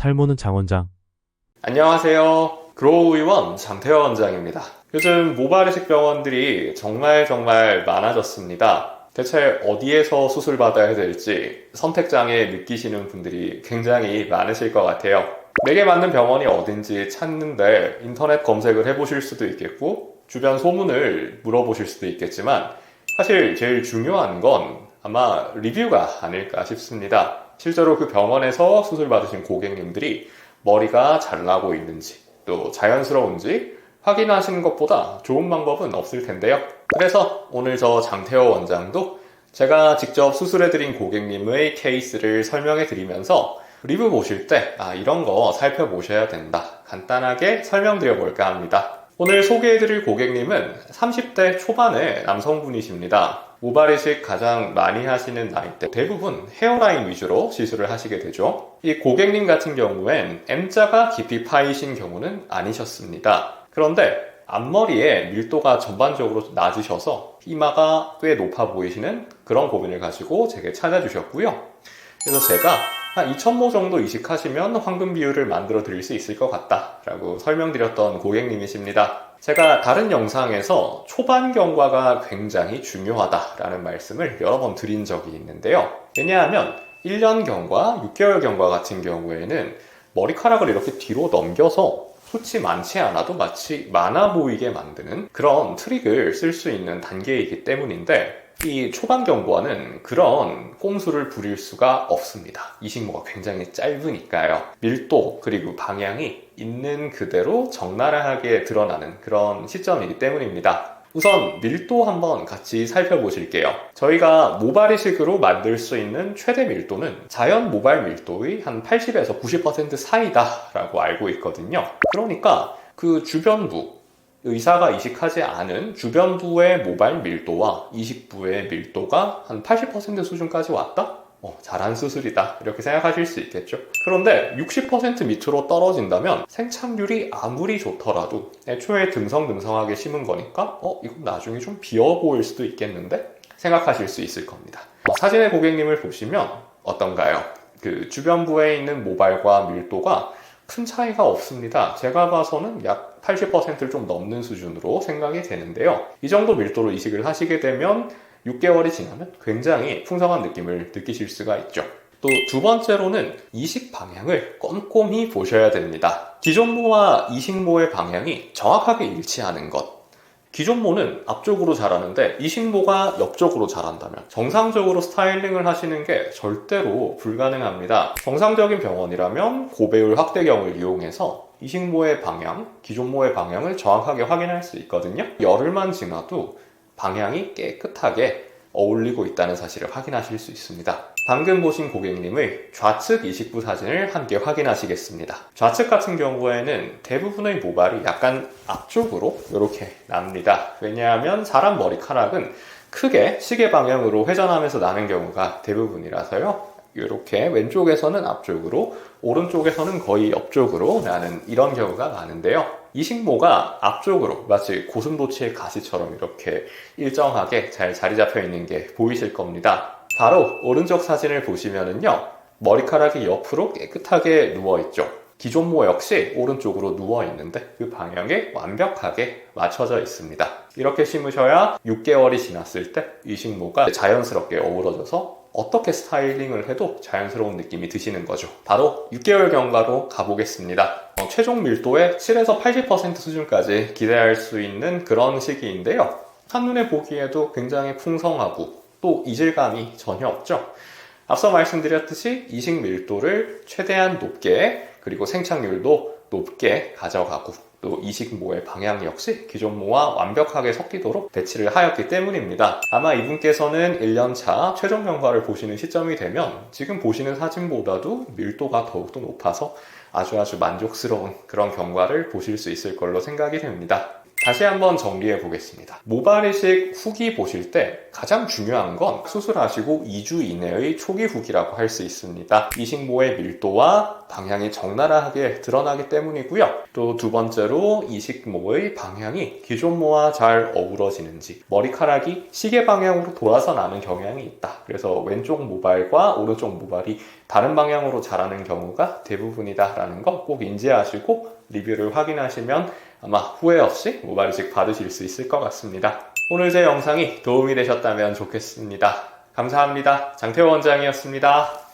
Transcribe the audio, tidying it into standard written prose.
탈모는 장 원장. 안녕하세요. 그로우 의원 장태호 원장입니다. 요즘 모발이식 병원들이 정말 많아졌습니다. 대체 어디에서 수술받아야 될지 선택장애 느끼시는 분들이 굉장히 많으실 것 같아요. 내게 맞는 병원이 어딘지 찾는데 인터넷 검색을 해보실 수도 있겠고 주변 소문을 물어보실 수도 있겠지만 사실 제일 중요한 건 아마 리뷰가 아닐까 싶습니다. 실제로 그 병원에서 수술 받으신 고객님들이 머리가 잘 나고 있는지 또 자연스러운지 확인하시는 것보다 좋은 방법은 없을 텐데요. 그래서 오늘 저 장태호 원장도 제가 직접 수술해드린 고객님의 케이스를 설명해 드리면서 리뷰 보실 때 이런 거 살펴보셔야 된다 간단하게 설명드려 볼까 합니다. 오늘 소개해드릴 고객님은 30대 초반의 남성분이십니다. 모발이식 가장 많이 하시는 나이대 대부분 헤어라인 위주로 시술을 하시게 되죠. 이 고객님 같은 경우엔 M자가 깊이 파이신 경우는 아니셨습니다. 그런데 앞머리에 밀도가 전반적으로 낮으셔서 이마가 꽤 높아 보이시는 그런 고민을 가지고 제게 찾아주셨고요. 그래서 제가 한 2,000모 정도 이식하시면 황금 비율을 만들어 드릴 수 있을 것 같다 라고 설명드렸던 고객님이십니다. 제가 다른 영상에서 초반 경과가 굉장히 중요하다라는 말씀을 여러 번 드린 적이 있는데요. 왜냐하면 1년 경과, 6개월 경과 같은 경우에는 머리카락을 이렇게 뒤로 넘겨서 숱이 많지 않아도 마치 많아 보이게 만드는 그런 트릭을 쓸 수 있는 단계이기 때문인데 이 초반 경과는 그런 꼼수를 부릴 수가 없습니다. 이식모가 굉장히 짧으니까요. 밀도 그리고 방향이 있는 그대로 적나라하게 드러나는 그런 시점이기 때문입니다. 우선 밀도 한번 같이 살펴보실게요. 저희가 모발이식으로 만들 수 있는 최대 밀도는 자연 모발 밀도의 한 80에서 90% 사이다라고 알고 있거든요. 그러니까 그 주변부 의사가 이식하지 않은 주변부의 모발 밀도와 이식부의 밀도가 한 80% 수준까지 왔다? 잘한 수술이다 이렇게 생각하실 수 있겠죠. 그런데 60% 밑으로 떨어진다면 생착률이 아무리 좋더라도 애초에 듬성듬성하게 심은 거니까 이건 나중에 좀 비어 보일 수도 있겠는데? 생각하실 수 있을 겁니다. 사진의 고객님을 보시면 어떤가요? 그 주변부에 있는 모발과 밀도가 큰 차이가 없습니다. 제가 봐서는 약 80%를 좀 넘는 수준으로 생각이 되는데요. 이 정도 밀도로 이식을 하시게 되면 6개월이 지나면 굉장히 풍성한 느낌을 느끼실 수가 있죠. 또 두 번째로는 이식 방향을 꼼꼼히 보셔야 됩니다. 기존모와 이식모의 방향이 정확하게 일치하는 것. 기존모는 앞쪽으로 자라는데 이식모가 옆쪽으로 자란다면 정상적으로 스타일링을 하시는 게 절대로 불가능합니다. 정상적인 병원이라면 고배율 확대경을 이용해서 이식모의 방향, 기존모의 방향을 정확하게 확인할 수 있거든요. 열흘만 지나도 방향이 깨끗하게 어울리고 있다는 사실을 확인하실 수 있습니다. 방금 보신 고객님의 좌측 이식부 사진을 함께 확인하시겠습니다. 좌측 같은 경우에는 대부분의 모발이 약간 앞쪽으로 이렇게 납니다. 왜냐하면 사람 머리카락은 크게 시계 방향으로 회전하면서 나는 경우가 대부분이라서요. 이렇게 왼쪽에서는 앞쪽으로, 오른쪽에서는 거의 옆쪽으로 나는 이런 경우가 많은데요. 이식모가 앞쪽으로 마치 고슴도치의 가시처럼 이렇게 일정하게 잘 자리 잡혀 있는 게 보이실 겁니다. 바로 오른쪽 사진을 보시면은요, 머리카락이 옆으로 깨끗하게 누워있죠. 기존모 역시 오른쪽으로 누워있는데 그 방향에 완벽하게 맞춰져 있습니다. 이렇게 심으셔야 6개월이 지났을 때 이식모가 자연스럽게 어우러져서 어떻게 스타일링을 해도 자연스러운 느낌이 드시는 거죠. 바로 6개월 경과로 가보겠습니다. 최종 밀도의 7에서 80% 수준까지 기대할 수 있는 그런 시기인데요. 한눈에 보기에도 굉장히 풍성하고 또 이질감이 전혀 없죠. 앞서 말씀드렸듯이 이식 밀도를 최대한 높게 그리고 생착률도 높게 가져가고 또 이식모의 방향 역시 기존모와 완벽하게 섞이도록 배치를 하였기 때문입니다. 아마 이분께서는 1년차 최종 경과를 보시는 시점이 되면 지금 보시는 사진보다도 밀도가 더욱더 높아서 아주 만족스러운 그런 경과를 보실 수 있을 걸로 생각이 됩니다. 다시 한번 정리해 보겠습니다. 모발 이식 후기 보실 때 가장 중요한 건 수술하시고 2주 이내의 초기 후기라고 할 수 있습니다. 이식모의 밀도와 방향이 적나라하게 드러나기 때문이고요. 또 두 번째로 이식모의 방향이 기존 모와 잘 어우러지는지, 머리카락이 시계 방향으로 돌아서 나는 경향이 있다. 그래서 왼쪽 모발과 오른쪽 모발이 다른 방향으로 자라는 경우가 대부분이다라는 거 꼭 인지하시고 리뷰를 확인하시면 아마 후회 없이 모발 이식 받으실 수 있을 것 같습니다. 오늘 제 영상이 도움이 되셨다면 좋겠습니다. 감사합니다. 장태호 원장이었습니다.